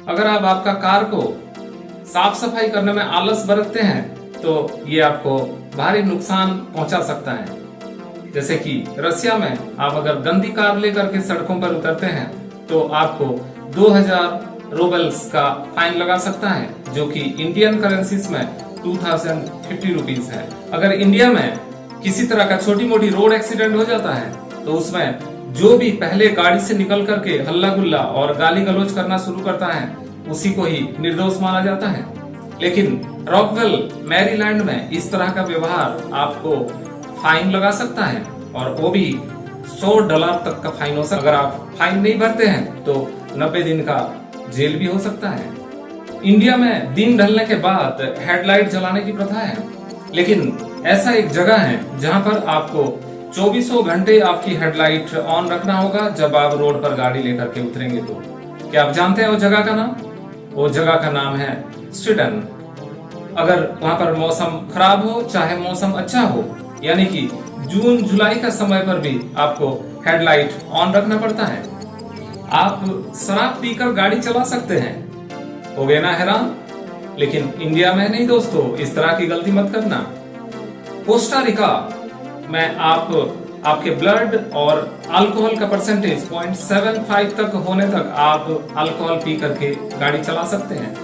अगर आप आपका कार को साफ सफाई करने में आलस बरतते हैं तो ये आपको भारी नुकसान पहुंचा सकता है। जैसे कि रसिया में आप अगर गंदी कार लेकर के सड़कों पर उतरते हैं तो आपको 2000 रूबल्स का फाइन लगा सकता है, जो कि इंडियन करेंसीज में 2050 रुपीज है। अगर इंडिया में किसी तरह का छोटी मोटी रोड एक्सीडेंट हो जाता है तो उसमें जो भी पहले गाड़ी से निकल करके हल्ला गुल्ला और गाली गलौज करना शुरू करता है उसी को ही निर्दोष माना जाता है। लेकिन रॉकवेल मैरीलैंड में इस तरह का व्यवहार आपको फाइन लगा सकता है, और वो भी $100 तक का फाइन हो सकता है। अगर आप फाइन नहीं भरते हैं तो 90 दिन का जेल भी हो सकता है। इंडिया में दिन ढलने के बाद हेडलाइट जलाने की प्रथा है, लेकिन ऐसा एक जगह है जहां पर आपको 24 घंटे आपकी हेडलाइट ऑन रखना होगा जब आप रोड पर गाड़ी लेकर के उतरेंगे तो। क्या आप जानते हैं वो जगह का नाम? वो जगह का नाम है स्वीडन। अगर वहां पर मौसम खराब हो चाहे मौसम अच्छा हो, यानी कि जून जुलाई का समय पर भी आपको हेडलाइट ऑन रखना पड़ता है। आप शराब पीकर गाड़ी चला सकते हैं, हो गए ना हैरान? लेकिन इंडिया में नहीं दोस्तों, इस तरह की गलती मत करना। कोस्टा रिका में आपके ब्लड और अल्कोहल का परसेंटेज 0.75 तक होने तक आप अल्कोहल पी करके गाड़ी चला सकते हैं।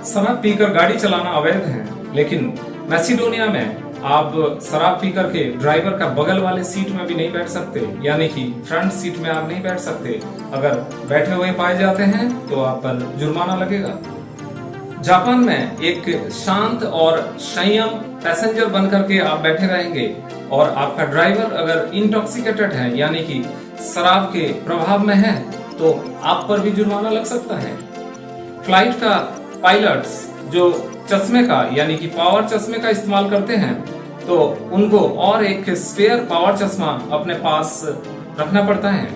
शराब पीकर गाड़ी चलाना अवैध है, लेकिन मैसिडोनिया में आप शराब पी करके ड्राइवर का बगल वाले सीट में भी नहीं बैठ सकते, यानी कि फ्रंट सीट में आप नहीं बैठ सकते। अगर बैठे हुए पाए जाते हैं तो आप पर जुर्माना लगेगा। जापान में एक शांत और संयम पैसेंजर बनकर के आप बैठे रहेंगे, और आपका ड्राइवर अगर इंटॉक्सिकेटेड है यानी कि शराब के प्रभाव में है तो आप पर भी जुर्माना लग सकता है। फ्लाइट का पायलट्स जो चश्मे का यानी कि पावर चश्मे का इस्तेमाल करते हैं तो उनको और एक स्पेयर पावर चश्मा अपने पास रखना पड़ता है।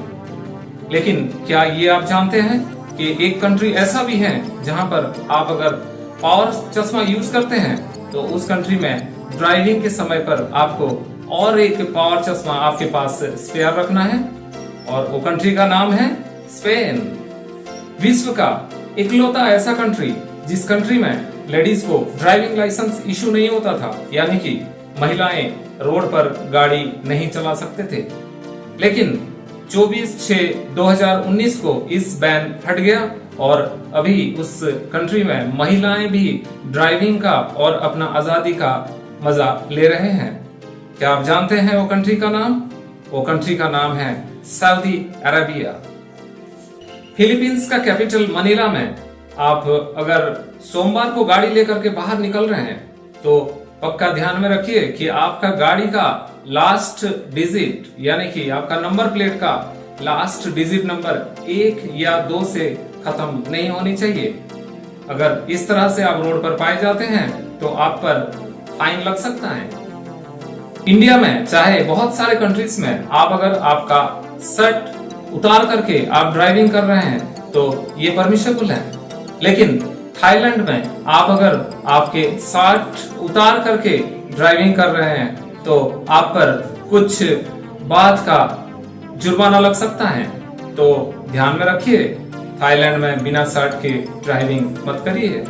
लेकिन क्या ये आप जानते हैं कि एक कंट्री ऐसा भी है जहां पर आप अगर पावर चश्मा यूज करते हैं तो उस कंट्री में ड्राइविंग के समय पर आपको और एक पावर चश्मा आपके पास स्पेयर रखना है, और वो कंट्री का नाम है स्पेन। विश्व का इकलौता ऐसा कंट्री जिस कंट्री में लेडीज को ड्राइविंग लाइसेंस इशू नहीं होता था, यानी कि महिलाएं रोड पर गाड़ी नहीं चला सकते थे। लेकिन 24/6/2019 को इस बैन हट गया और अभी उस कंट्री में महिलाएं भी ड्राइविंग का और अपना आजादी का मजा ले रहे हैं। क्या आप जानते हैं वो कंट्री का नाम? वो कंट्री का नाम है सऊदी अरेबिया। फिलीपींस का कैपिटल मनीला में आप अगर सोमवार को गाड़ी लेकर के बाहर निकल रहे हैं तो पक्का ध्यान में रखिए कि आपका गाड़ी का लास्ट डिजिट यानी कि आपका नंबर प्लेट का लास्ट डिजिट नंबर 1 या 2 से खत्म नहीं होनी चाहिए। अगर इस तरह से आप रोड पर पाए जाते हैं तो आप पर फाइन लग सकता है। इंडिया में चाहे बहुत सारे कंट्रीज में आप अगर आपका शर्ट उतार करके आप ड्राइविंग कर रहे हैं तो ये परमिशेबल है, लेकिन थाईलैंड में आप अगर आपके शर्ट उतार करके ड्राइविंग कर रहे हैं तो आप पर कुछ बात का जुर्माना लग सकता है। तो ध्यान में रखिए, थाईलैंड में बिना शर्ट के ड्राइविंग मत करिए।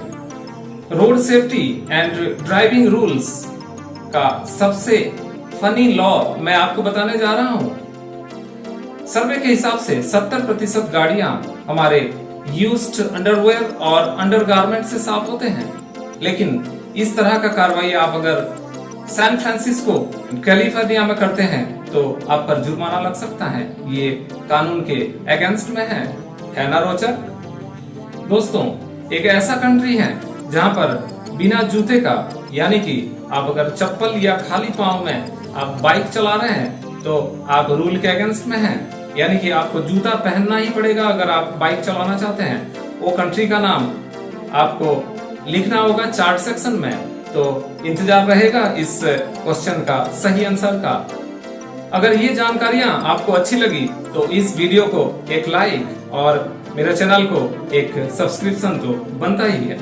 Road safety and driving rules का सबसे फनी लॉ मैं आपको बताने जा रहा हूं। सर्वे के हिसाब से 70% गाड़ियां हमारे यूज्ड अंडरवेयर और अंडरगारमेंट से साफ होते हैं, लेकिन इस तरह का कार्रवाई आप अगर सैन फ्रांसिस्को कैलिफोर्निया में करते हैं तो आप पर जुर्माना लग सकता है। ये कानून के अगेंस्ट में है ना रोचक? दोस्तों, एक ऐसा कंट्री है जहां पर बिना जूते का यानी कि आप अगर चप्पल या खाली पांव में आप बाइक चला रहे हैं तो आप रूल के अगेंस्ट में हैं, यानी कि आपको जूता पहनना ही पड़ेगा अगर आप बाइक चलाना चाहते हैं। वो कंट्री का नाम आपको लिखना होगा चार्ट सेक्शन में, तो इंतजार रहेगा इस क्वेश्चन का सही आंसर का। अगर ये जानकारियां आपको अच्छी लगी तो इस वीडियो को एक लाइक और मेरे चैनल को एक सब्सक्रिप्शन तो बनता ही है।